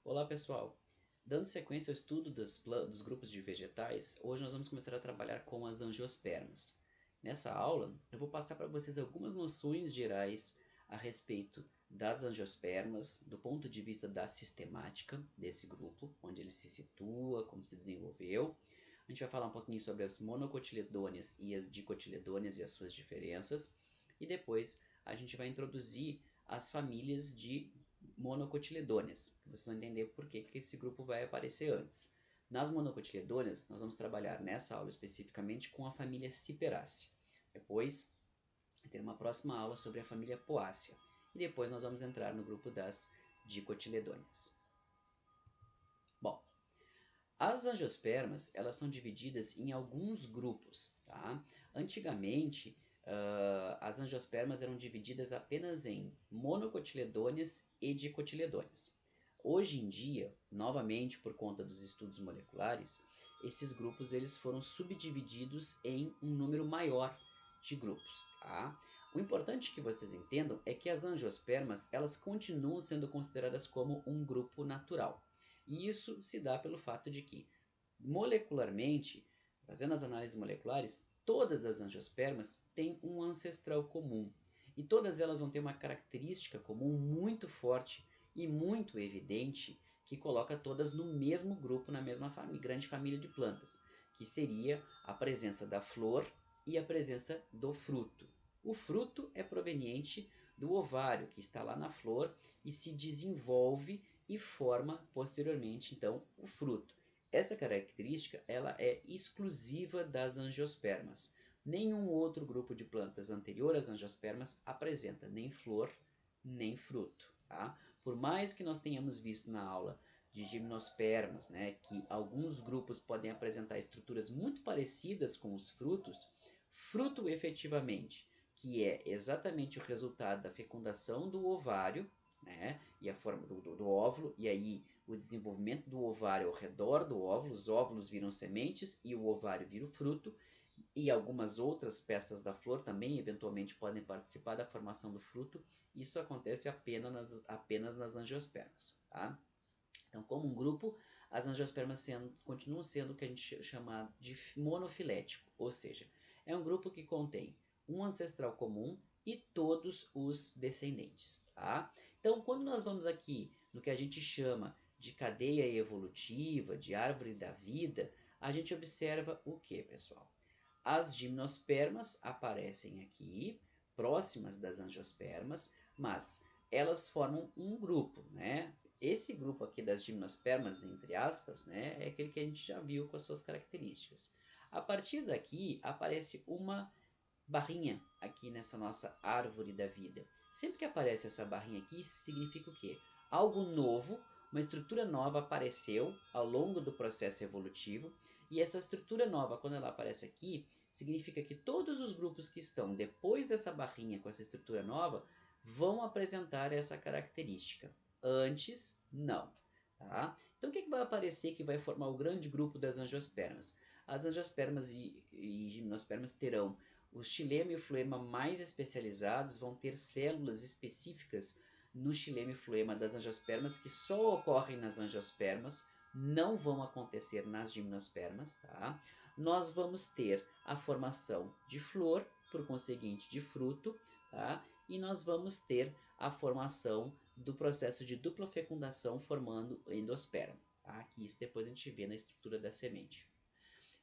Olá pessoal, dando sequência ao estudo dos grupos de vegetais, hoje nós vamos começar a trabalhar com as angiospermas. Nessa aula, eu vou passar para vocês algumas noções gerais a respeito das angiospermas, do ponto de vista da sistemática desse grupo, onde ele se situa, como se desenvolveu. A gente vai falar um pouquinho sobre as monocotiledôneas e as dicotiledôneas e as suas diferenças. E depois a gente vai introduzir as famílias de monocotiledôneas. Vocês vão entender por que esse grupo vai aparecer antes. Nas monocotiledôneas, nós vamos trabalhar nessa aula especificamente com a família Ciperácea. Depois, ter uma próxima aula sobre a família Poácea. E depois nós vamos entrar no grupo das dicotiledôneas. Bom, as angiospermas, elas são divididas em alguns grupos, tá? Antigamente, as angiospermas eram divididas apenas em monocotiledôneas e dicotiledôneas. Hoje em dia, novamente por conta dos estudos moleculares, esses grupos eles foram subdivididos em um número maior de grupos. Tá? O importante que vocês entendam é que as angiospermas elas continuam sendo consideradas como um grupo natural. E isso se dá pelo fato de que, molecularmente, fazendo as análises moleculares, todas as angiospermas têm um ancestral comum. E todas elas vão ter uma característica comum muito forte e muito evidente que coloca todas no mesmo grupo, na mesma grande família de plantas, que seria a presença da flor e a presença do fruto. O fruto é proveniente do ovário, que está lá na flor e se desenvolve e forma posteriormente, então, o fruto. Essa característica ela é exclusiva das angiospermas. Nenhum outro grupo de plantas anterior às angiospermas apresenta nem flor nem fruto. Tá? Por mais que nós tenhamos visto na aula de gimnospermas, né, que alguns grupos podem apresentar estruturas muito parecidas com os frutos, fruto efetivamente, que é exatamente o resultado da fecundação do ovário, né, e a forma do óvulo, e aí o desenvolvimento do ovário ao redor do óvulo, os óvulos viram sementes e o ovário vira o fruto, e algumas outras peças da flor também eventualmente podem participar da formação do fruto. Isso acontece apenas nas angiospermas. Tá? Então, como um grupo, as angiospermas continuam sendo o que a gente chama de monofilético, ou seja, é um grupo que contém um ancestral comum e todos os descendentes. Tá? Então, quando nós vamos aqui no que a gente chama de cadeia evolutiva, de árvore da vida, a gente observa o que, pessoal? As gimnospermas aparecem aqui, próximas das angiospermas, mas elas formam um grupo, né? Esse grupo aqui das gimnospermas, entre aspas, né, é aquele que a gente já viu com as suas características. A partir daqui aparece uma barrinha aqui nessa nossa árvore da vida. Sempre que aparece essa barrinha aqui, isso significa o quê? Algo novo, uma estrutura nova apareceu ao longo do processo evolutivo, e essa estrutura nova, quando ela aparece aqui, significa que todos os grupos que estão depois dessa barrinha com essa estrutura nova vão apresentar essa característica. Antes, não. Tá? Então, o que vai aparecer que vai formar o grande grupo das angiospermas? As angiospermas e gimnospermas terão os xilema e o floema mais especializados, vão ter células específicas no xilema e floema das angiospermas que só ocorrem nas angiospermas, não vão acontecer nas gimnospermas. Tá? Nós vamos ter a formação de flor, por conseguinte de fruto, tá? E nós vamos ter a formação do processo de dupla fecundação formando endosperma. Tá? Que isso depois a gente vê na estrutura da semente.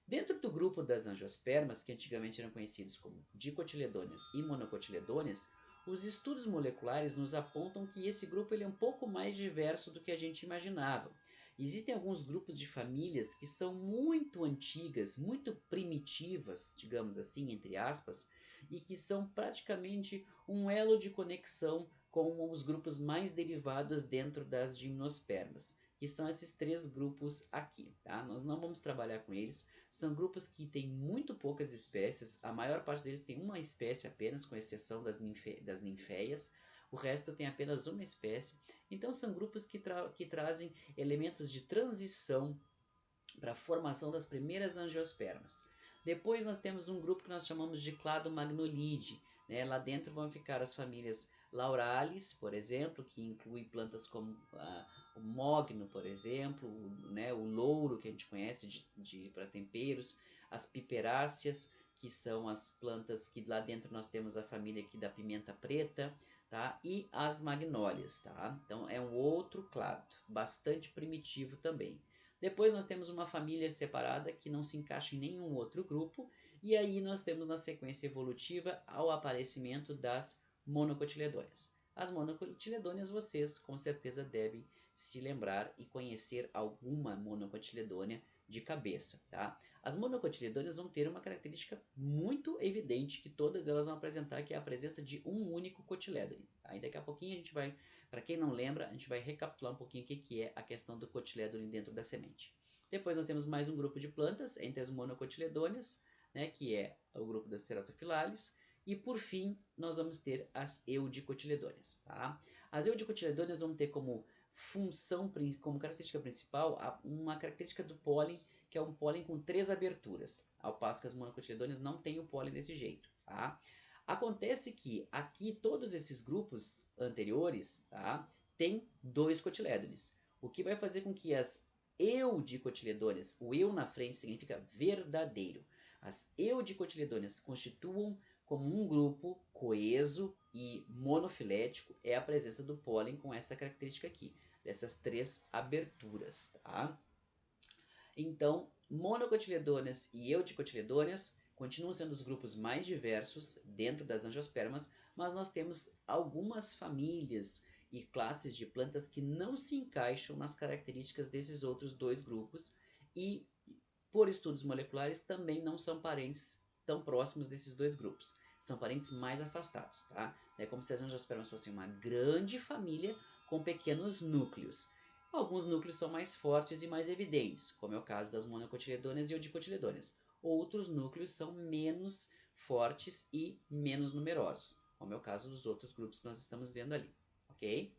Dentro do grupo das angiospermas, que antigamente eram conhecidos como dicotiledôneas e monocotiledôneas, os estudos moleculares nos apontam que esse grupo ele é um pouco mais diverso do que a gente imaginava. Existem alguns grupos de famílias que são muito antigas, muito primitivas, digamos assim, entre aspas, e que são praticamente um elo de conexão com os grupos mais derivados dentro das gimnospermas, que são esses três grupos aqui. Tá? Nós não vamos trabalhar com eles, são grupos que têm muito poucas espécies, a maior parte deles tem uma espécie apenas, com exceção das ninféias, o resto tem apenas uma espécie. Então são grupos que trazem elementos de transição para a formação das primeiras angiospermas. Depois nós temos um grupo que nós chamamos de cladomagnolide. Né? Lá dentro vão ficar as famílias Lauralis, por exemplo, que inclui plantas como o mogno, por exemplo, né, o louro que a gente conhece para temperos, as piperáceas, que são as plantas que lá dentro nós temos a família aqui da pimenta preta, tá? E as magnólias, tá? Então é um outro clado, bastante primitivo também. Depois nós temos uma família separada que não se encaixa em nenhum outro grupo, e aí nós temos na sequência evolutiva ao aparecimento das monocotiledôneas. As monocotiledôneas vocês com certeza devem se lembrar e conhecer alguma monocotiledônea de cabeça, tá? As monocotiledôneas vão ter uma característica muito evidente que todas elas vão apresentar, que é a presença de um único cotilédone. Tá? E daqui a pouquinho a gente vai, para quem não lembra, a gente vai recapitular um pouquinho o que é a questão do cotilédone dentro da semente. Depois nós temos mais um grupo de plantas entre as monocotiledôneas, né, que é o grupo das ceratophyllales, e por fim nós vamos ter as eudicotiledôneas. Tá? As eudicotiledôneas vão ter como função, como característica principal, uma característica do pólen, que é um pólen com 3 aberturas, ao passo que as monocotiledôneas não têm o pólen desse jeito. Tá? Acontece que aqui todos esses grupos anteriores, tá, têm 2 cotilédones, o que vai fazer com que as eudicotiledôneas, o eu na frente significa verdadeiro, as eudicotiledôneas constituam como um grupo coeso e monofilético, é a presença do pólen com essa característica aqui, dessas 3 aberturas. Tá? Então, monocotiledôneas e eudicotiledôneas continuam sendo os grupos mais diversos dentro das angiospermas, mas nós temos algumas famílias e classes de plantas que não se encaixam nas características desses outros 2 grupos e, por estudos moleculares, também não são parentes tão próximos desses 2 grupos. São parentes mais afastados, tá? É como se as angiospermas fossem uma grande família com pequenos núcleos. Alguns núcleos são mais fortes e mais evidentes, como é o caso das monocotiledôneas e eudicotiledôneas. Outros núcleos são menos fortes e menos numerosos, como é o caso dos outros grupos que nós estamos vendo ali, ok?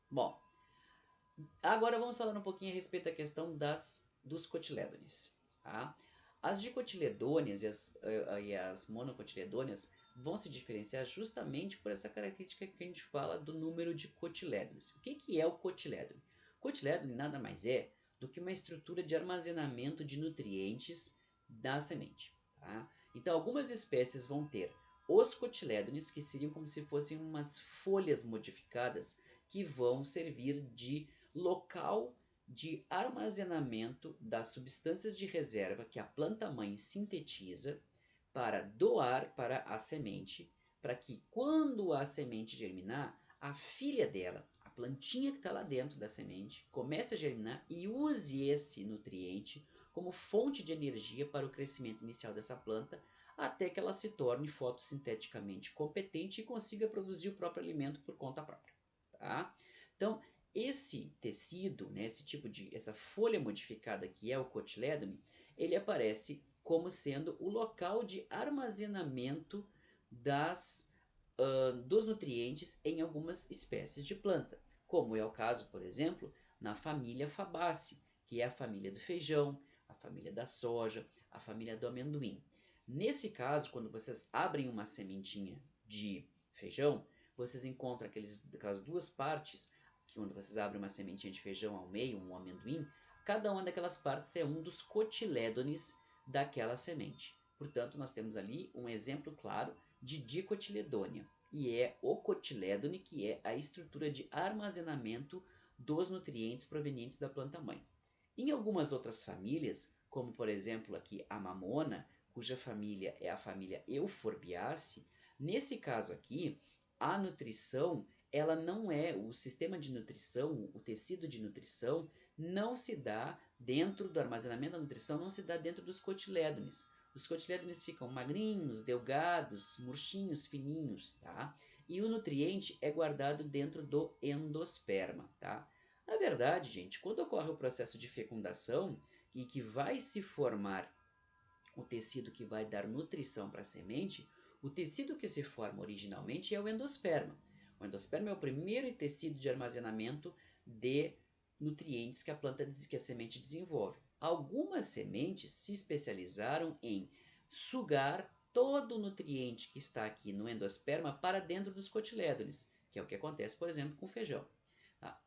Bom, agora vamos falar um pouquinho a respeito da questão dos cotilédones. Tá? As dicotiledôneas e as monocotiledôneas vão se diferenciar justamente por essa característica que a gente fala do número de cotilédones. O que é o cotilédone? O cotilédone nada mais é do que uma estrutura de armazenamento de nutrientes da semente. Tá? Então, algumas espécies vão ter os cotilédones, que seriam como se fossem umas folhas modificadas que vão servir de local de armazenamento das substâncias de reserva que a planta-mãe sintetiza para doar para a semente, para que quando a semente germinar, a filha dela, a plantinha que está lá dentro da semente, comece a germinar e use esse nutriente como fonte de energia para o crescimento inicial dessa planta, até que ela se torne fotossinteticamente competente e consiga produzir o próprio alimento por conta própria. Tá? Então, esse tecido, né, essa folha modificada que é o cotilédone, ele aparece como sendo o local de armazenamento dos nutrientes em algumas espécies de planta, como é o caso, por exemplo, na família Fabaceae, que é a família do feijão, a família da soja, a família do amendoim. Nesse caso, quando vocês abrem uma sementinha de feijão, vocês encontram aquelas 2 partes, que quando vocês abrem uma sementinha de feijão ao meio, um amendoim, cada uma daquelas partes é um dos cotilédones daquela semente. Portanto, nós temos ali um exemplo claro de dicotiledônea, e é o cotilédone que é a estrutura de armazenamento dos nutrientes provenientes da planta-mãe. Em algumas outras famílias, como por exemplo aqui a mamona, cuja família é a família Euphorbiaceae, nesse caso aqui, a nutrição, ela não é, o sistema de nutrição, o tecido de nutrição, não se dá dentro do armazenamento da nutrição, não se dá dentro dos cotilédones. Os cotilédones ficam magrinhos, delgados, murchinhos, fininhos, tá? E o nutriente é guardado dentro do endosperma, tá? Na verdade, gente, quando ocorre o processo de fecundação e que vai se formar o tecido que vai dar nutrição para a semente, o tecido que se forma originalmente é o endosperma. O endosperma é o primeiro tecido de armazenamento de nutrientes que a semente desenvolve. Algumas sementes se especializaram em sugar todo o nutriente que está aqui no endosperma para dentro dos cotilédones, que é o que acontece, por exemplo, com o feijão.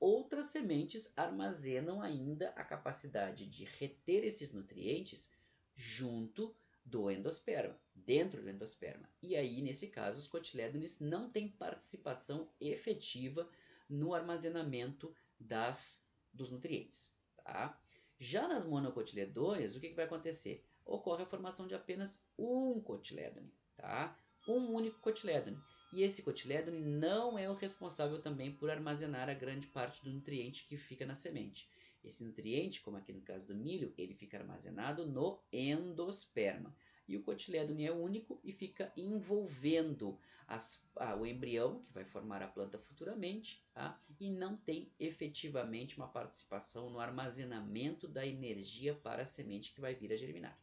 Outras sementes armazenam ainda a capacidade de reter esses nutrientes junto do endosperma, dentro do endosperma. E aí, nesse caso, os cotilédones não têm participação efetiva no armazenamento dos nutrientes. Tá? Já nas monocotiledôneas, o que vai acontecer? Ocorre a formação de apenas um cotilédone, tá? Um único cotilédone. E esse cotilédone não é o responsável também por armazenar a grande parte do nutriente que fica na semente. Esse nutriente, como aqui no caso do milho, ele fica armazenado no endosperma. E o cotilédone é único e fica envolvendo o embrião, que vai formar a planta futuramente, tá? E não tem efetivamente uma participação no armazenamento da energia para a semente que vai vir a germinar.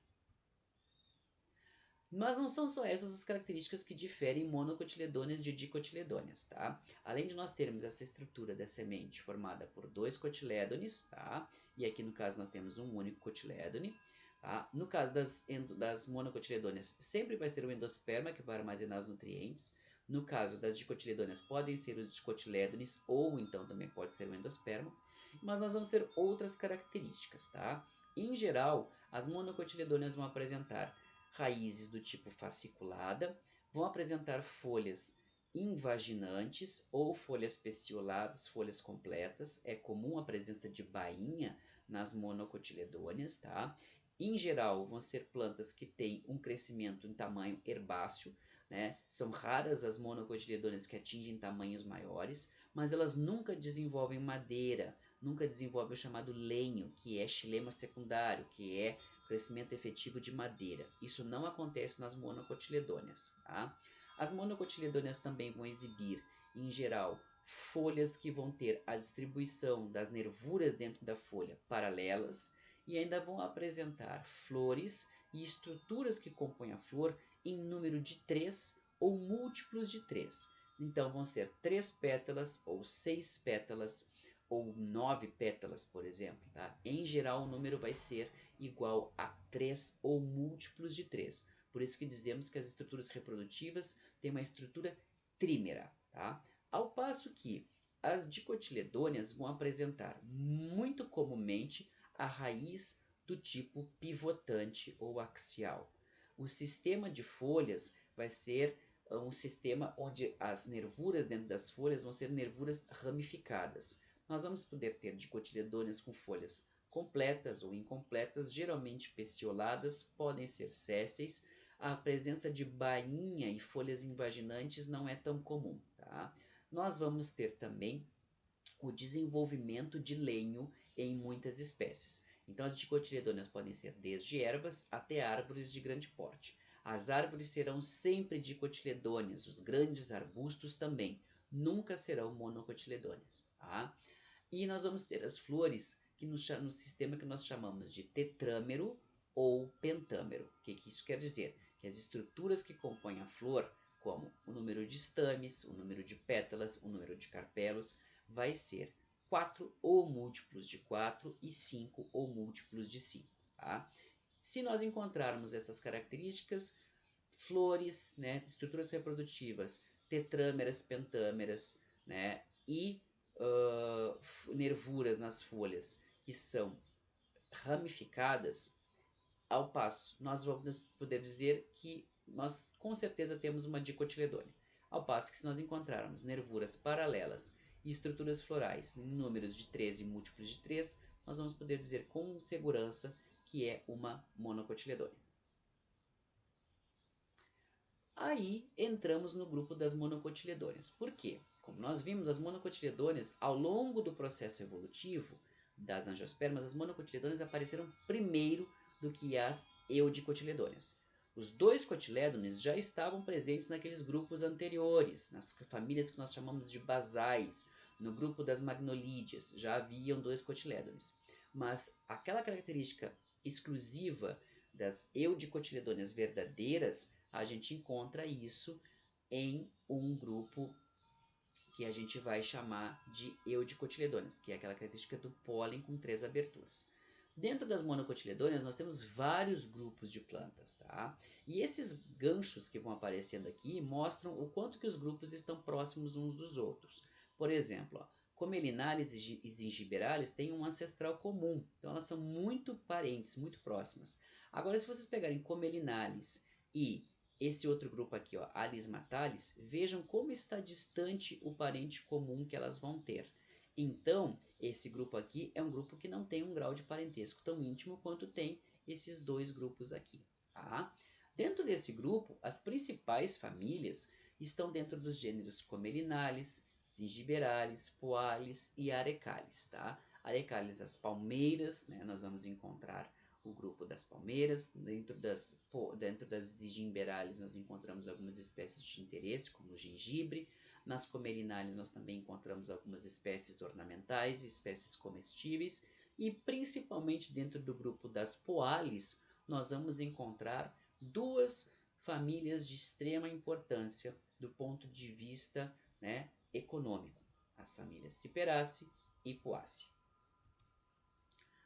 Mas não são só essas as características que diferem monocotiledôneas de dicotiledôneas, tá? Além de nós termos essa estrutura da semente formada por dois cotilédones, tá? E aqui no caso nós temos um único cotilédone, tá? No caso das monocotiledôneas, sempre vai ser o endosperma que vai armazenar os nutrientes. No caso das dicotiledôneas, podem ser os dicotilédones ou então também pode ser o endosperma. Mas nós vamos ter outras características, tá? Em geral, as monocotiledôneas vão apresentar raízes do tipo fasciculada, vão apresentar folhas invaginantes ou folhas pecioladas, folhas completas. É comum a presença de bainha nas monocotiledôneas, tá? Em geral, vão ser plantas que têm um crescimento em tamanho herbáceo, né? São raras as monocotiledôneas que atingem tamanhos maiores, mas elas nunca desenvolvem madeira, nunca desenvolvem o chamado lenho, que é xilema secundário, que é crescimento efetivo de madeira. Isso não acontece nas monocotiledôneas. Tá? As monocotiledôneas também vão exibir, em geral, folhas que vão ter a distribuição das nervuras dentro da folha paralelas e ainda vão apresentar flores e estruturas que compõem a flor em número de 3 ou múltiplos de 3. Então vão ser 3 pétalas ou 6 pétalas ou 9 pétalas, por exemplo. Tá? Em geral, o número vai ser igual a 3 ou múltiplos de 3. Por isso que dizemos que as estruturas reprodutivas têm uma estrutura trímera. Tá? Ao passo que as dicotiledôneas vão apresentar muito comumente a raiz do tipo pivotante ou axial. O sistema de folhas vai ser um sistema onde as nervuras dentro das folhas vão ser nervuras ramificadas. Nós vamos poder ter dicotiledôneas com folhas completas ou incompletas, geralmente pecioladas, podem ser sésseis. A presença de bainha e folhas invaginantes não é tão comum. Tá? Nós vamos ter também o desenvolvimento de lenho em muitas espécies. Então, as dicotiledôneas podem ser desde ervas até árvores de grande porte. As árvores serão sempre dicotiledôneas, os grandes arbustos também, nunca serão monocotiledôneas. Tá? E nós vamos ter as flores que no sistema que nós chamamos de tetrâmero ou pentâmero. O que isso quer dizer? Que as estruturas que compõem a flor, como o número de estames, o número de pétalas, o número de carpelos, vai ser 4 ou múltiplos de 4 e 5 ou múltiplos de 5. Tá? Se nós encontrarmos essas características, flores, né, estruturas reprodutivas, tetrâmeras, pentâmeras, né, e nervuras nas folhas que são ramificadas, ao passo, nós vamos poder dizer que nós com certeza temos uma dicotiledônea. Ao passo que se nós encontrarmos nervuras paralelas e estruturas florais em números de 3 e múltiplos de 3, nós vamos poder dizer com segurança que é uma monocotiledônea. Aí entramos no grupo das monocotiledôneas. Por quê? Como nós vimos, as monocotiledôneas, ao longo do processo evolutivo das angiospermas, as monocotiledôneas apareceram primeiro do que as eudicotiledôneas. Os dois cotilédones já estavam presentes naqueles grupos anteriores, nas famílias que nós chamamos de basais. No grupo das magnolídeas já haviam dois cotilédones. Mas aquela característica exclusiva das eudicotiledôneas verdadeiras, a gente encontra isso em um grupo que a gente vai chamar de eudicotiledôneas, que é aquela característica do pólen com 3 aberturas. Dentro das monocotiledôneas, nós temos vários grupos de plantas, tá? E esses ganchos que vão aparecendo aqui mostram o quanto que os grupos estão próximos uns dos outros. Por exemplo, ó, Comelinalis e Zingiberales têm um ancestral comum, então elas são muito parentes, muito próximas. Agora, se vocês pegarem Comelinalis e esse outro grupo aqui, ó, Alismatalis, vejam como está distante o parente comum que elas vão ter. Então, esse grupo aqui é um grupo que não tem um grau de parentesco tão íntimo quanto tem esses dois grupos aqui. Tá? Dentro desse grupo, as principais famílias estão dentro dos gêneros Comelinalis, Zingiberales, Poales e Arecales. Tá? Arecales, as palmeiras, né? Nós vamos encontrar o grupo das palmeiras. Dentro das Zingiberales, nós encontramos algumas espécies de interesse, como o gengibre. Nas Comelinalis nós também encontramos algumas espécies ornamentais, espécies comestíveis e principalmente dentro do grupo das Poales nós vamos encontrar duas famílias de extrema importância do ponto de vista, né, econômico, as famílias Ciperaceae e Poaceae.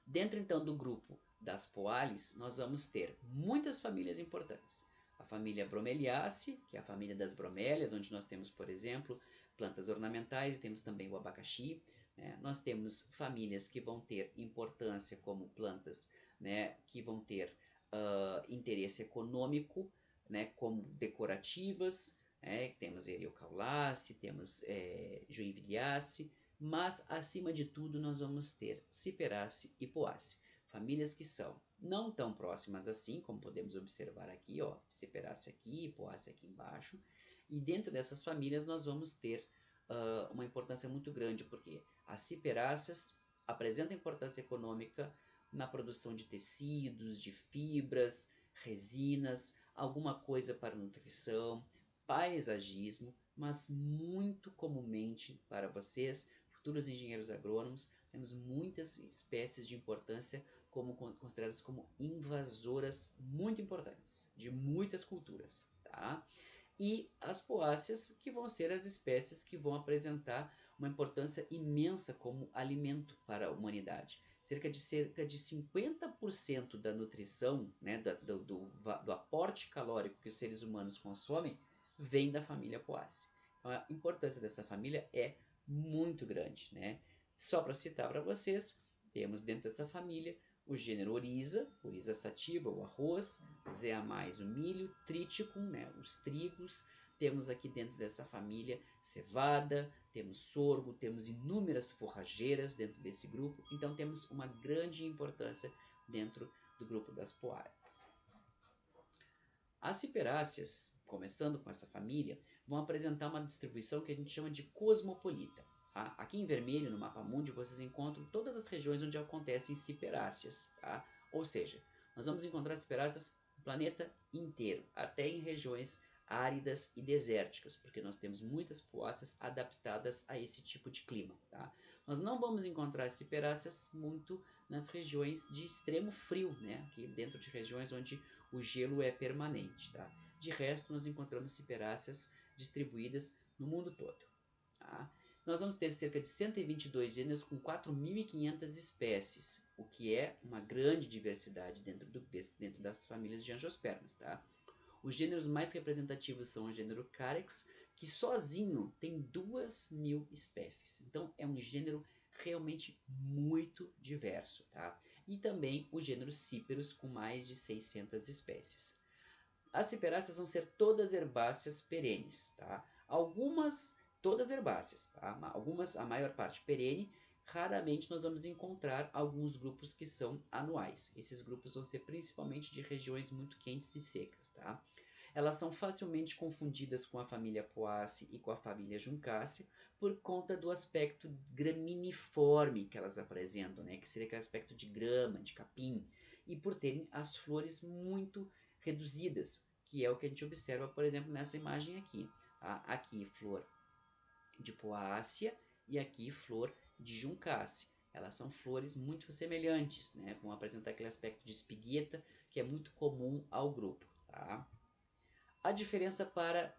Dentro então do grupo das Poales nós vamos ter muitas famílias importantes. A família Bromeliaceae, que é a família das bromélias, onde nós temos, por exemplo, plantas ornamentais e temos também o abacaxi. Né? Nós temos famílias que vão ter importância como plantas, né, que vão ter interesse econômico, né, como decorativas. Né? Temos Eriocaulaceae, temos Joinvilleaceae, mas acima de tudo nós vamos ter Ciperaceae e Poaceae. Famílias que são não tão próximas assim, como podemos observar aqui, ó, Ciperaceae aqui, Poaceae aqui embaixo. E dentro dessas famílias nós vamos ter uma importância muito grande, porque as Ciperaceas apresentam importância econômica na produção de tecidos, de fibras, resinas, alguma coisa para nutrição, paisagismo, mas muito comumente para vocês, futuros engenheiros agrônomos, temos muitas espécies de importância consideradas como invasoras muito importantes, de muitas culturas. Tá? E as poáceas, que vão ser as espécies que vão apresentar uma importância imensa como alimento para a humanidade. Cerca de 50% da nutrição, né, do aporte calórico que os seres humanos consomem, vem da família Poaceae. Então, a importância dessa família é muito grande. Né? Só para citar para vocês, temos dentro dessa família o gênero Oryza, Oryza sativa, o arroz, Zeamais, o milho, Triticum, né, os trigos. Temos aqui dentro dessa família cevada, temos sorgo, temos inúmeras forrageiras dentro desse grupo. Então temos uma grande importância dentro do grupo das poales. As ciperáceas, começando com essa família, vão apresentar uma distribuição que a gente chama de cosmopolita. Tá? Aqui em vermelho, no mapa mundi, vocês encontram todas as regiões onde acontecem ciperáceas. Tá? Ou seja, nós vamos encontrar ciperáceas no planeta inteiro, até em regiões áridas e desérticas, porque nós temos muitas poáceas adaptadas a esse tipo de clima. Tá? Nós não vamos encontrar ciperáceas muito nas regiões de extremo frio, né? Aqui dentro de regiões onde o gelo é permanente. Tá? De resto, nós encontramos ciperáceas distribuídas no mundo todo. Tá? Nós vamos ter cerca de 122 gêneros com 4.500 espécies, o que é uma grande diversidade dentro das famílias de angiospermas. Tá? Os gêneros mais representativos são o gênero Carex, que sozinho tem 2.000 espécies. Então, é um gênero realmente muito diverso. Tá? E também o gênero Cyperus, com mais de 600 espécies. As ciperáceas vão ser todas herbáceas perenes. Tá? Todas herbáceas, tá? Algumas, a maior parte perene. Raramente nós vamos encontrar alguns grupos que são anuais. Esses grupos vão ser principalmente de regiões muito quentes e secas. Tá? Elas são facilmente confundidas com a família Poaceae e com a família Juncaceae por conta do aspecto graminiforme que elas apresentam, né? Que seria aquele aspecto de grama, de capim, e por terem as flores muito reduzidas, que é o que a gente observa, por exemplo, nessa imagem aqui. Tá? Aqui, flor de Poácea e aqui flor de Juncaceae. Elas são flores muito semelhantes, né? Vão apresentar aquele aspecto de espigueta que é muito comum ao grupo. Tá? A diferença para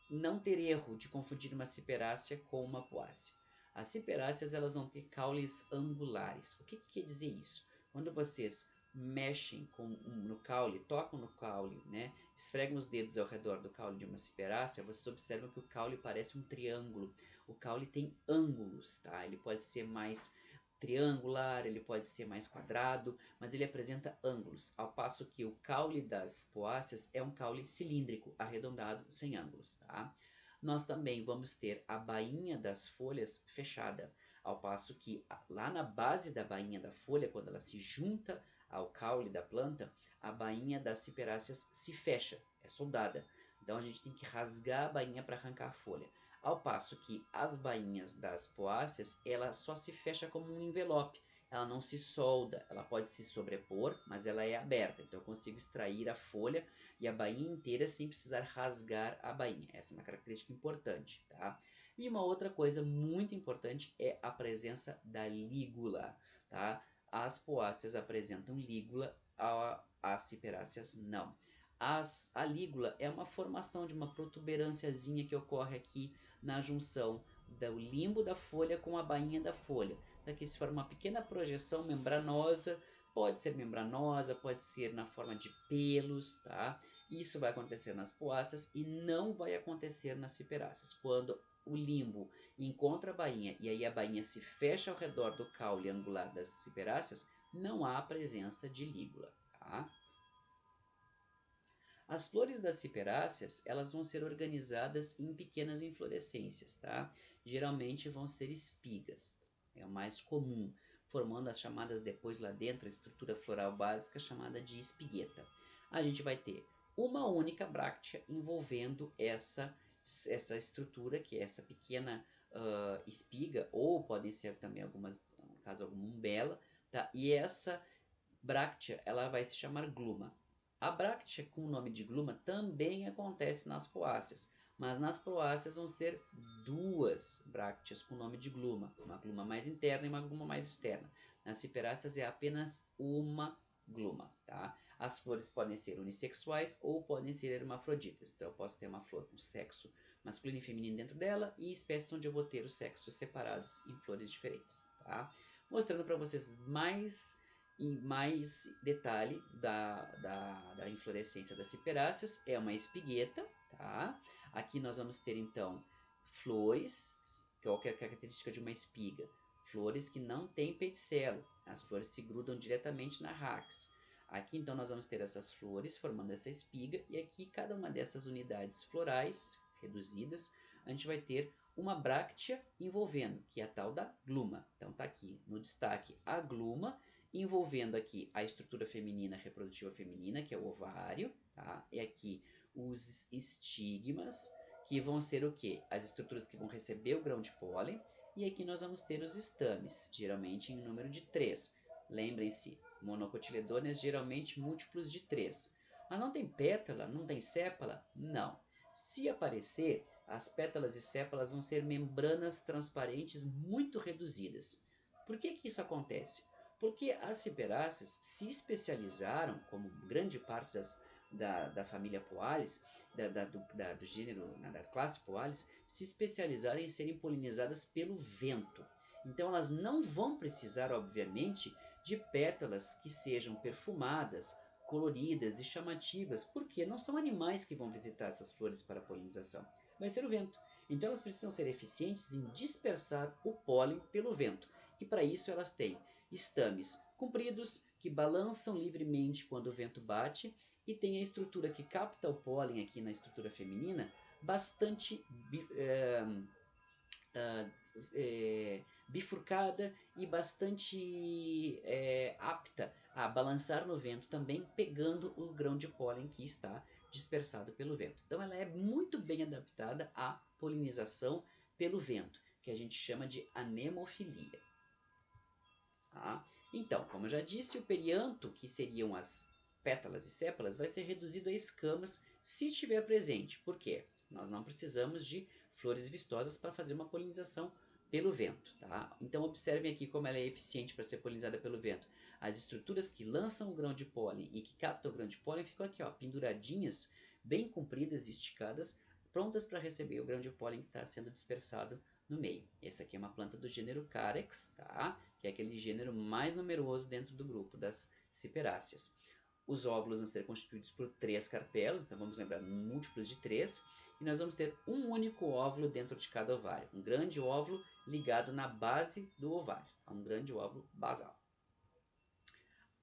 não ter erro de confundir uma ciperácea com uma poácea. As ciperáceas elas vão ter caules angulares. O que quer dizer isso? Quando vocês mexem no caule, tocam no caule, né, esfregam os dedos ao redor do caule de uma ciperácea, vocês observam que o caule parece um triângulo. O caule tem ângulos, tá? Ele pode ser mais triangular, ele pode ser mais quadrado, mas ele apresenta ângulos, ao passo que o caule das poáceas é um caule cilíndrico, arredondado, sem ângulos, tá? Nós também vamos ter a bainha das folhas fechada, ao passo que lá na base da bainha da folha, quando ela se junta ao caule da planta, a bainha das ciperáceas se fecha, é soldada. Então a gente tem que rasgar a bainha para arrancar a folha. Ao passo que as bainhas das poáceas, ela só se fecha como um envelope, ela não se solda, ela pode se sobrepor, mas ela é aberta, então eu consigo extrair a folha e a bainha inteira sem precisar rasgar a bainha. Essa é uma característica importante, tá? E uma outra coisa muito importante é a presença da lígula, tá? As poáceas apresentam lígula, as ciperáceas não. A lígula é uma formação de uma protuberânciazinha que ocorre aqui na junção do limbo da folha com a bainha da folha. Então aqui se forma uma pequena projeção membranosa, pode ser membranosa, pode ser na forma de pelos, tá? Isso vai acontecer nas poáceas e não vai acontecer nas ciperáceas. Quando o limbo encontra a bainha e aí a bainha se fecha ao redor do caule angular das ciperáceas, não há presença de lígula, tá? As flores das ciperáceas, elas vão ser organizadas em pequenas inflorescências, tá? Geralmente vão ser espigas, é o mais comum, formando as chamadas depois lá dentro, a estrutura floral básica chamada de espigueta. A gente vai ter uma única bráctea envolvendo essa estrutura, que é essa pequena espiga, ou podem ser também algumas, no caso alguma umbela, tá? E essa bráctea, ela vai se chamar gluma. A bráctea com o nome de gluma também acontece nas poáceas, mas nas poáceas vão ser duas brácteas com o nome de gluma, uma gluma mais interna e uma gluma mais externa. Nas ciperáceas é apenas uma gluma, tá? As flores podem ser unissexuais ou podem ser hermafroditas. Então eu posso ter uma flor com sexo masculino e feminino dentro dela e espécies onde eu vou ter os sexos separados em flores diferentes, tá? Mostrando para vocês mais detalhe da inflorescência das ciperáceas, é uma espigueta, tá? Aqui nós vamos ter então flores, qual que é a característica de uma espiga? Flores que não têm pedicelo, as flores se grudam diretamente na rax. Aqui então nós vamos ter essas flores formando essa espiga e aqui cada uma dessas unidades florais reduzidas, a gente vai ter uma bráctea envolvendo, que é a tal da gluma. Então tá aqui no destaque a gluma, envolvendo aqui a estrutura feminina, reprodutiva feminina, que é o ovário, tá? E aqui os estigmas, que vão ser o quê? As estruturas que vão receber o grão de pólen, e aqui nós vamos ter os estames, geralmente em número de 3. Lembrem-se, monocotiledôneas geralmente múltiplos de 3. Mas não tem pétala? Não tem sépala? Não. Se aparecer, as pétalas e sépalas vão ser membranas transparentes muito reduzidas. Por que isso acontece? Porque as ciperáceas se especializaram, como grande parte da família Poales, do gênero, da classe Poales, se especializaram em serem polinizadas pelo vento. Então elas não vão precisar, obviamente, de pétalas que sejam perfumadas, coloridas e chamativas, porque não são animais que vão visitar essas flores para a polinização. Vai ser o vento. Então elas precisam ser eficientes em dispersar o pólen pelo vento. E para isso elas têm estames compridos que balançam livremente quando o vento bate e tem a estrutura que capta o pólen aqui na estrutura feminina bastante bifurcada e bastante apta a balançar no vento também, pegando o grão de pólen que está dispersado pelo vento. Então ela é muito bem adaptada à polinização pelo vento, que a gente chama de anemofilia. Tá? Então, como eu já disse, o perianto, que seriam as pétalas e sépalas, vai ser reduzido a escamas se estiver presente. Por quê? Nós não precisamos de flores vistosas para fazer uma polinização pelo vento. Tá? Então, observem aqui como ela é eficiente para ser polinizada pelo vento. As estruturas que lançam o grão de pólen e que captam o grão de pólen ficam aqui, ó, penduradinhas, bem compridas e esticadas, prontas para receber o grão de pólen que está sendo dispersado no meio. Essa aqui é uma planta do gênero Carex, tá? que é aquele gênero mais numeroso dentro do grupo das ciperáceas. Os óvulos vão ser constituídos por 3 carpelos, então vamos lembrar múltiplos de 3, e nós vamos ter um único óvulo dentro de cada ovário, um grande óvulo ligado na base do ovário, um grande óvulo basal.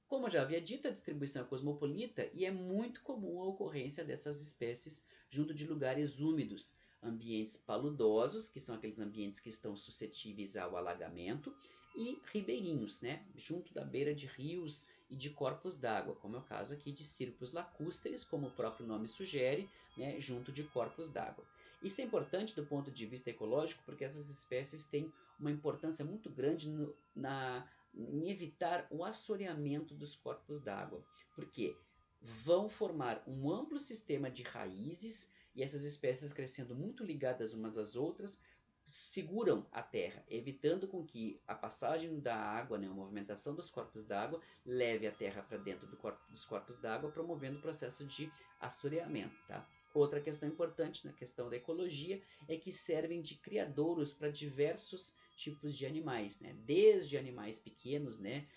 Como eu já havia dito, a distribuição é cosmopolita e é muito comum a ocorrência dessas espécies junto de lugares úmidos, ambientes paludosos, que são aqueles ambientes que estão suscetíveis ao alagamento, e ribeirinhos, né, junto da beira de rios e de corpos d'água, como é o caso aqui de Cirrus lacustres, como o próprio nome sugere, né, junto de corpos d'água. Isso é importante do ponto de vista ecológico, porque essas espécies têm uma importância muito grande em evitar o assoreamento dos corpos d'água, porque vão formar um amplo sistema de raízes e essas espécies crescendo muito ligadas umas às outras seguram a terra, evitando com que a passagem da água, né, a movimentação dos corpos d'água, leve a terra para dentro dos corpos d'água, promovendo o processo de assoreamento. Tá? Outra questão importante na questão da ecologia é que servem de criadouros para diversos tipos de animais, né? Desde animais pequenos, né,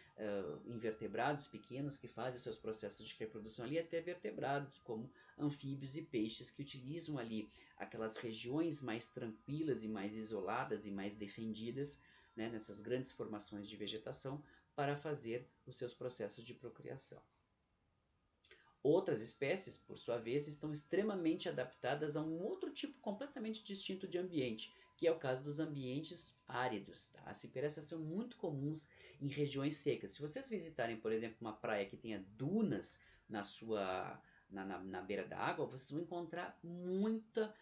invertebrados pequenos que fazem seus processos de reprodução ali, até vertebrados como anfíbios e peixes que utilizam ali aquelas regiões mais tranquilas e mais isoladas e mais defendidas, né, nessas grandes formações de vegetação para fazer os seus processos de procriação. Outras espécies, por sua vez, estão extremamente adaptadas a um outro tipo completamente distinto de ambiente, que é o caso dos ambientes áridos. Tá? As ciperáceas são muito comuns em regiões secas. Se vocês visitarem, por exemplo, uma praia que tenha dunas na beira da água, vocês vão encontrar muita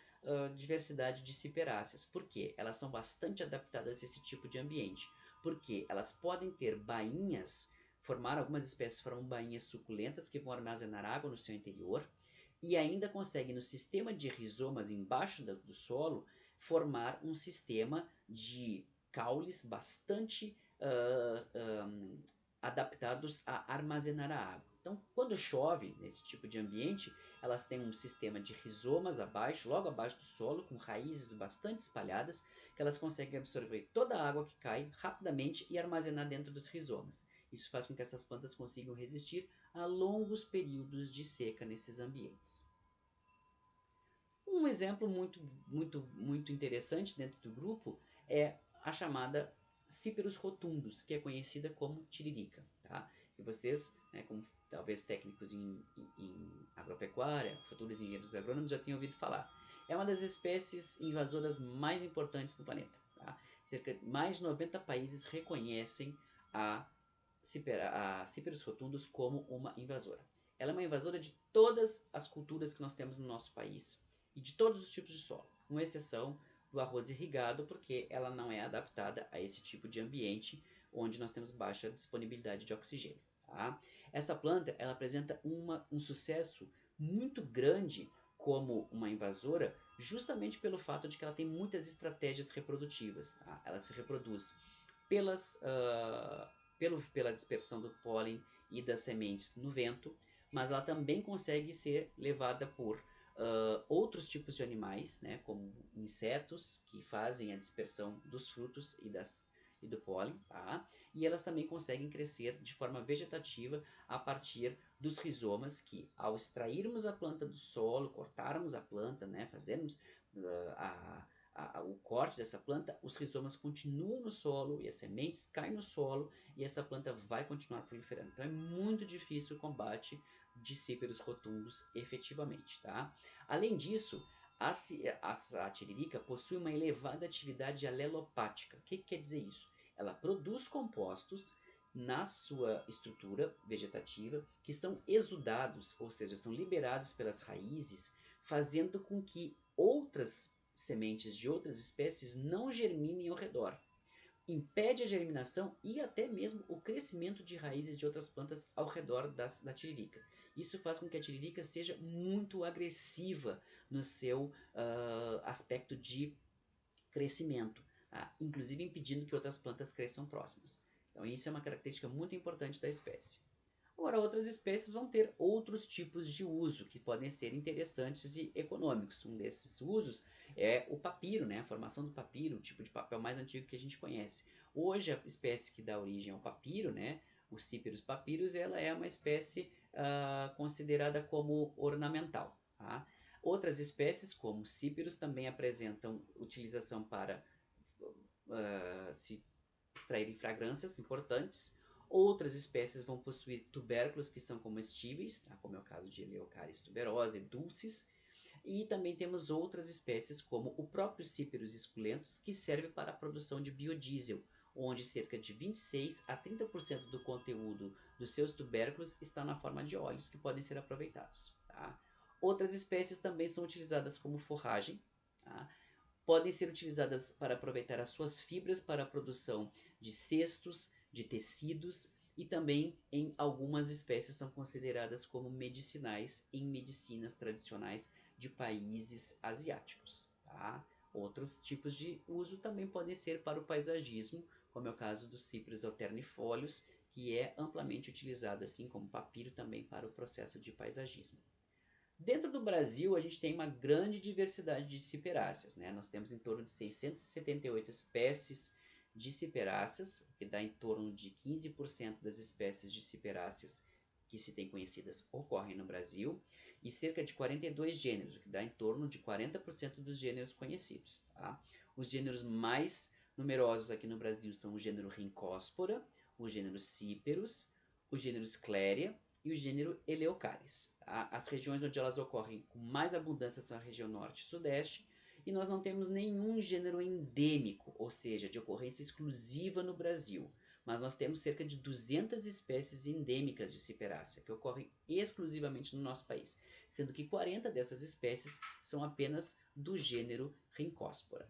diversidade de ciperáceas. Por quê? Elas são bastante adaptadas a esse tipo de ambiente. Porque elas podem ter bainhas, algumas espécies formam bainhas suculentas que vão armazenar água no seu interior e ainda conseguem, no sistema de rizomas embaixo do solo, formar um sistema de caules bastante adaptados a armazenar a água. Então, quando chove nesse tipo de ambiente, elas têm um sistema de rizomas abaixo, logo abaixo do solo, com raízes bastante espalhadas, que elas conseguem absorver toda a água que cai rapidamente e armazenar dentro dos rizomas. Isso faz com que essas plantas consigam resistir a longos períodos de seca nesses ambientes. Um exemplo muito interessante dentro do grupo é a chamada Cyperus rotundus, que é conhecida como tiririca. Tá? E vocês, né, como talvez técnicos em agropecuária, futuros engenheiros agrônomos, já tenham ouvido falar. É uma das espécies invasoras mais importantes do planeta. Tá? Cerca de mais de 90 países reconhecem a Cyperus rotundus como uma invasora. Ela é uma invasora de todas as culturas que nós temos no nosso país e de todos os tipos de solo, com exceção do arroz irrigado, porque ela não é adaptada a esse tipo de ambiente onde nós temos baixa disponibilidade de oxigênio. Tá? Essa planta ela apresenta um sucesso muito grande como uma invasora, justamente pelo fato de que ela tem muitas estratégias reprodutivas. Tá? Ela se reproduz pela dispersão do pólen e das sementes no vento, mas ela também consegue ser levada por outros tipos de animais, né, como insetos que fazem a dispersão dos frutos e do pólen, tá? E elas também conseguem crescer de forma vegetativa a partir dos rizomas que, ao extrairmos a planta do solo, cortarmos a planta, né, fazermos o corte dessa planta, os rizomas continuam no solo e as sementes caem no solo e essa planta vai continuar proliferando. Então é muito difícil o combate de Cyperus rotundus efetivamente. Tá? Além disso, a tiririca possui uma elevada atividade alelopática. O que quer dizer isso? Ela produz compostos na sua estrutura vegetativa que são exudados, ou seja, são liberados pelas raízes, fazendo com que outras sementes de outras espécies não germinem ao redor. Impede a germinação e até mesmo o crescimento de raízes de outras plantas ao redor da tiririca. Isso faz com que a tiririca seja muito agressiva no seu aspecto de crescimento, tá? Inclusive impedindo que outras plantas cresçam próximas. Então isso é uma característica muito importante da espécie. Agora, outras espécies vão ter outros tipos de uso que podem ser interessantes e econômicos. Um desses usos é o papiro, né? A formação do papiro, o tipo de papel mais antigo que a gente conhece. Hoje, a espécie que dá origem ao papiro, né, o Cyperus papyrus, ela é uma espécie considerada como ornamental. Tá? Outras espécies, como Cyperus, também apresentam utilização para se extraírem fragrâncias importantes. Outras espécies vão possuir tubérculos que são comestíveis, tá? Como é o caso de Eleocaris tuberosa, dulcis. E também temos outras espécies, como o próprio Cyperus esculentus, que serve para a produção de biodiesel, onde cerca de 26 a 30% do conteúdo dos seus tubérculos está na forma de óleos que podem ser aproveitados. Tá? Outras espécies também são utilizadas como forragem, tá? Podem ser utilizadas para aproveitar as suas fibras para a produção de cestos, de tecidos, e também em algumas espécies são consideradas como medicinais em medicinas tradicionais de países asiáticos. Tá? Outros tipos de uso também podem ser para o paisagismo, como é o caso dos Cyperus alternifolios, que é amplamente utilizado, assim como papiro, também para o processo de paisagismo. Dentro do Brasil, a gente tem uma grande diversidade de ciperáceas, né? Nós temos em torno de 678 espécies de ciperáceas, o que dá em torno de 15% das espécies de ciperáceas que se tem conhecidas ocorrem no Brasil, e cerca de 42 gêneros, o que dá em torno de 40% dos gêneros conhecidos. Tá? Os gêneros mais numerosos aqui no Brasil são o gênero Rhincóspora, o gênero Cyperus, o gênero Scleria e o gênero Eleocaris. Tá? As regiões onde elas ocorrem com mais abundância são a região norte e sudeste, e nós não temos nenhum gênero endêmico, ou seja, de ocorrência exclusiva no Brasil, mas nós temos cerca de 200 espécies endêmicas de ciperácea, que ocorrem exclusivamente no nosso país, sendo que 40 dessas espécies são apenas do gênero Rhincóspora.